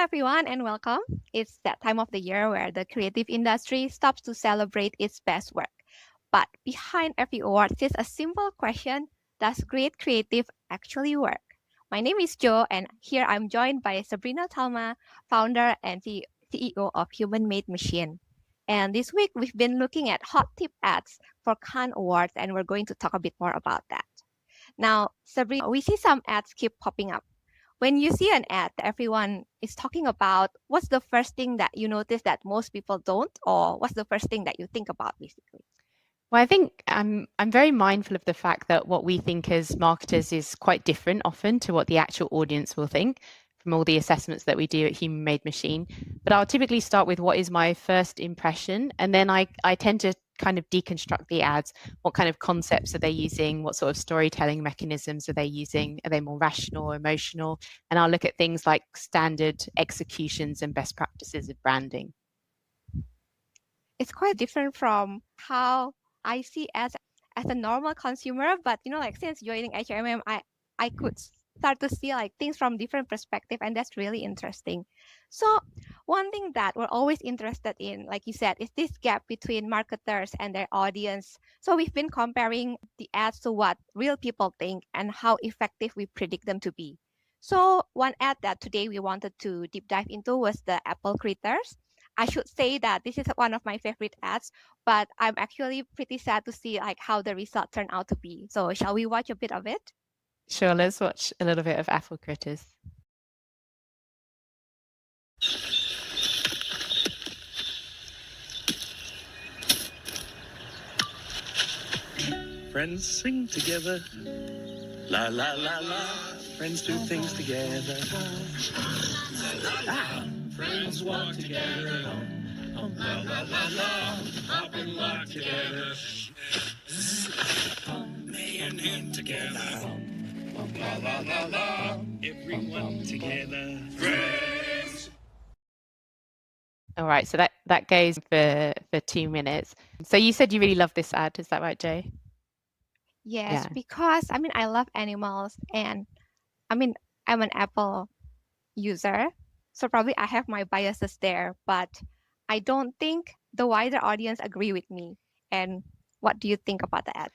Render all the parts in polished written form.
everyone, and welcome. It's that time of the year where the creative industry stops to celebrate its best work. But behind every award sits a simple question: does great creative actually work? My name is Joe, and here I'm joined by Sabrina Talma, founder and CEO of Human Made Machine. And this week, we've been looking at hot tip ads for Cannes Awards, and we're going to talk a bit more about that. Now, Sabrina, we see some ads keep popping up. When you see an ad that everyone is talking about, what's the first thing that you notice that most people don't, or what's the first thing that you think about, basically? Well, I think I'm very mindful of the fact that what we think as marketers is quite different often to what the actual audience will think from all the assessments that we do at Human Made Machine. But I'll typically start with what is my first impression, and then I tend to kind of deconstruct the ads. What kind of concepts are they using? What sort of storytelling mechanisms are they using? Are they more rational or emotional? And I'll look at things like standard executions and best practices of branding. It's quite different from how I see as a normal consumer, but like since joining HMM, I could start to see like things from different perspective, and that's really interesting. So one thing that we're always interested in, like you said, is this gap between marketers and their audience. So we've been comparing the ads to what real people think and how effective we predict them to be. So one ad that today we wanted to deep dive into was the Apple Critters. I should say that this is one of my favorite ads, but I'm actually pretty sad to see like how the result turned out to be. So shall we watch a bit of it? Sure, let's watch a little bit of Apple Critters. Friends sing together, la la la la. Friends do things together. Friends walk together, la la la la. Hop and walk together, hand in hand together, la la la la. Everyone together, friends. All right, so that goes for 2 minutes. So you said you really love this ad, is that right, Jay? Yes, because I love animals, and I'm an Apple user, so probably I have my biases there, but I don't think the wider audience agree with me. And what do you think about the ad?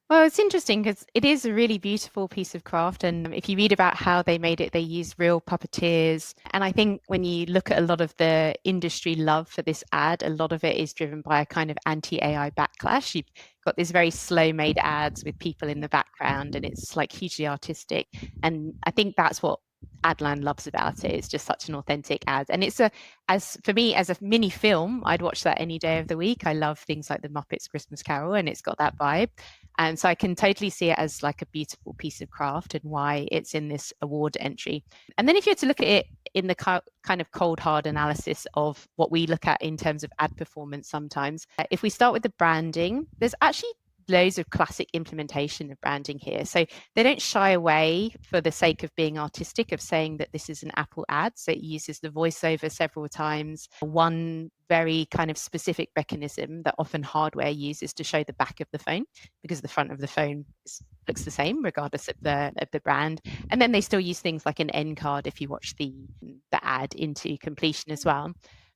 Well, it's interesting because it is a really beautiful piece of craft. And if you read about how they made it, they used real puppeteers. And I think when you look at a lot of the industry love for this ad, a lot of it is driven by a kind of anti-AI backlash. You've got these very slow made ads with people in the background, and it's like hugely artistic. And I think that's what Adland loves about it. It's just such an authentic ad. And it's for me, as a mini film, I'd watch that any day of the week. I love things like the Muppets Christmas Carol, and it's got that vibe. And so I can totally see it as like a beautiful piece of craft and why it's in this award entry. And then if you were to look at it in the kind of cold hard analysis of what we look at in terms of ad performance sometimes, if we start with the branding, there's actually loads of classic implementation of branding here. So they don't shy away for the sake of being artistic, of saying that this is an Apple ad. So it uses the voiceover several times. One very kind of specific mechanism that often hardware uses to show the back of the phone, because the front of the phone looks the same regardless of the brand. And then they still use things like an end card if you watch the ad into completion as well.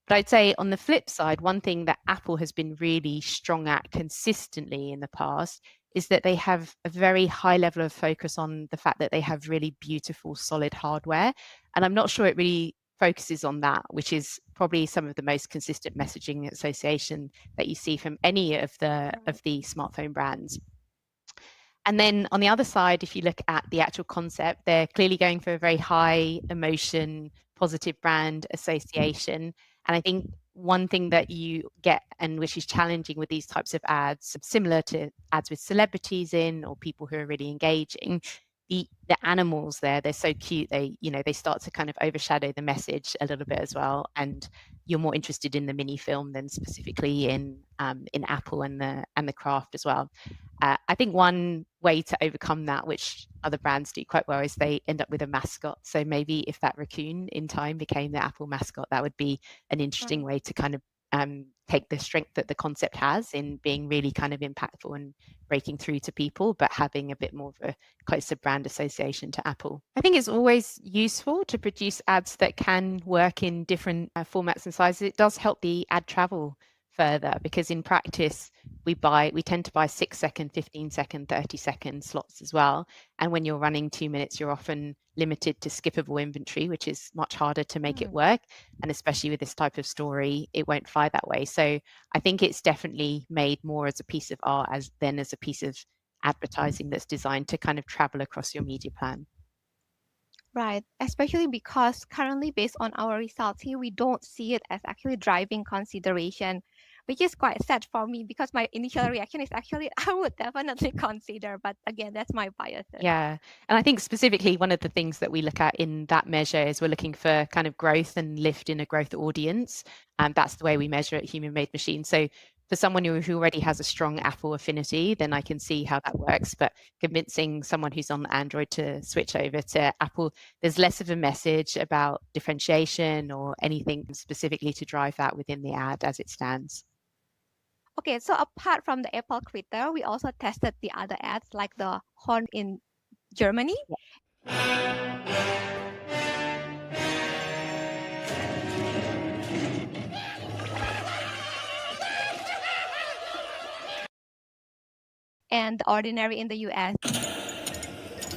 But I'd say on the flip side, one thing that Apple has been really strong at consistently in the past is that they have a very high level of focus on the fact that they have really beautiful, solid hardware. And I'm not sure it really focuses on that, which is probably some of the most consistent messaging association that you see from any of the smartphone brands. And then on the other side, if you look at the actual concept, they're clearly going for a very high emotion, positive brand association. And I think one thing that you get, and which is challenging with these types of ads, similar to ads with celebrities in or people who are really engaging, the animals there, they're so cute. They start to kind of overshadow the message a little bit as well. And you're more interested in the mini film than specifically in Apple and the craft as well. I think one way to overcome that, which other brands do quite well, is they end up with a mascot. So maybe if that raccoon in time became the Apple mascot, that would be an interesting way to kind of take the strength that the concept has in being really kind of impactful and breaking through to people, but having a bit more of a closer brand association to Apple. I think it's always useful to produce ads that can work in different formats and sizes. It does help the ad travel further, because in practice we tend to buy 6-second, 15-second, 30-second slots as well. And when you're running 2 minutes, you're often limited to skippable inventory, which is much harder to make it work. And especially with this type of story, it won't fly that way. So I think it's definitely made more as a piece of art than as a piece of advertising that's designed to kind of travel across your media plan. Right, especially because currently, based on our results here, we don't see it as actually driving consideration, which is quite sad for me, because my initial reaction is actually I would definitely consider, but again, that's my bias. Yeah. And I think specifically one of the things that we look at in that measure is we're looking for kind of growth and lift in a growth audience. And that's the way we measure it, human made machine. So for someone who already has a strong Apple affinity, then I can see how that works. But convincing someone who's on Android to switch over to Apple, there's less of a message about differentiation or anything specifically to drive that within the ad as it stands. Okay, so apart from the Apple critter, we also tested the other ads like the horn in Germany. And the ordinary in the US.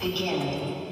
Again.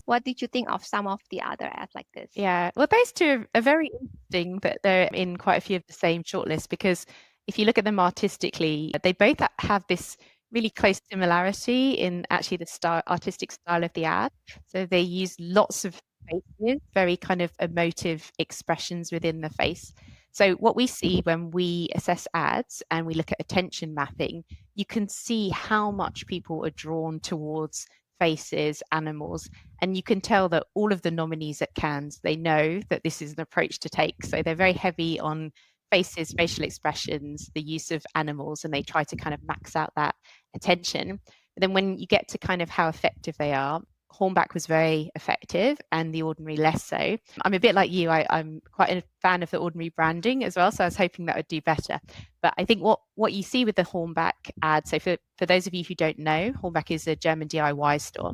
What did you think of some of the other ads like this? Yeah, well, those two are very interesting that they're in quite a few of the same shortlist, because if you look at them artistically, they both have this really close similarity in actually the artistic style of the ad. So they use lots of faces, very kind of emotive expressions within the face. So what we see when we assess ads and we look at attention mapping, you can see how much people are drawn towards faces, animals, and you can tell that all of the nominees at Cannes, they know that this is an approach to take. So they're very heavy on faces, facial expressions, the use of animals, and they try to kind of max out that attention. But then when you get to kind of how effective they are, Hornbach was very effective and The Ordinary less so. I'm a bit like you. I'm quite a fan of The Ordinary branding as well, so I was hoping that would do better. But I think what you see with the Hornbach ad, so for those of you who don't know, Hornbach is a German DIY store.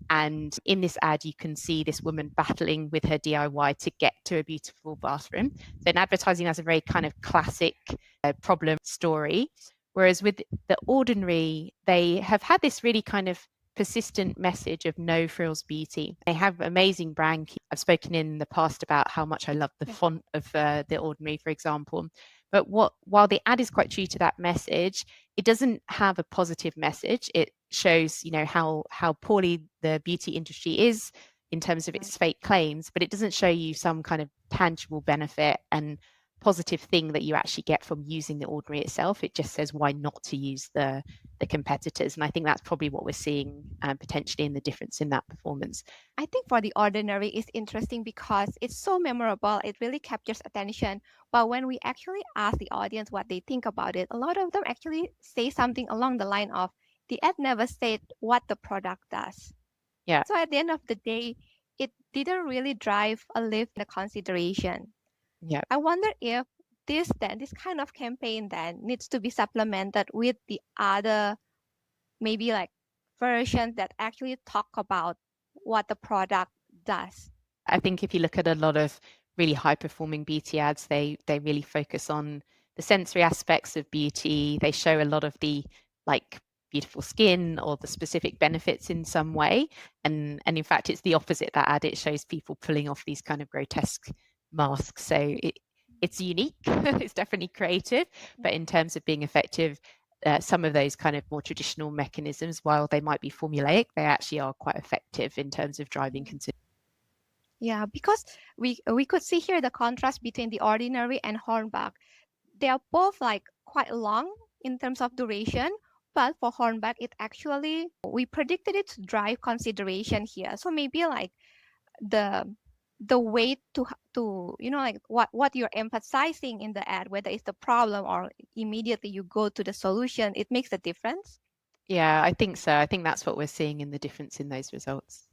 And in this ad, you can see this woman battling with her DIY to get to a beautiful bathroom. So in advertising, that's a very kind of classic problem story. Whereas with The Ordinary, they have had this really kind of persistent message of no frills beauty. They have amazing brand. I've spoken in the past about how much I love the font of The Ordinary, for example. But while the ad is quite true to that message, it doesn't have a positive message. It shows, how poorly the beauty industry is in terms of its fake claims, but it doesn't show you some kind of tangible benefit and positive thing that you actually get from using The Ordinary itself. It just says why not to use the competitors. And I think that's probably what we're seeing potentially in the difference in that performance. I think for The Ordinary is interesting because it's so memorable. It really captures attention. But when we actually ask the audience what they think about it, a lot of them actually say something along the line of, the ad never said what the product does. Yeah. So at the end of the day, it didn't really drive a lift in the consideration. Yeah. I wonder if this kind of campaign then needs to be supplemented with the other, maybe like versions that actually talk about what the product does. I think if you look at a lot of really high performing beauty ads, they really focus on the sensory aspects of beauty. They show a lot of the like beautiful skin or the specific benefits in some way. And in fact, it's the opposite, that ad. It shows people pulling off these kind of grotesque masks. So it's unique. It's definitely creative. But in terms of being effective, some of those kind of more traditional mechanisms, while they might be formulaic, they actually are quite effective in terms of driving consideration. Yeah, because we could see here the contrast between The Ordinary and Hornbach. They are both like quite long in terms of duration, but for Hornbach, we predicted it to drive consideration here. So maybe like the way to like what you're emphasizing in the ad, whether it's the problem or immediately you go to the solution, it makes a difference. Yeah, I think so. I think that's what we're seeing in the difference in those results.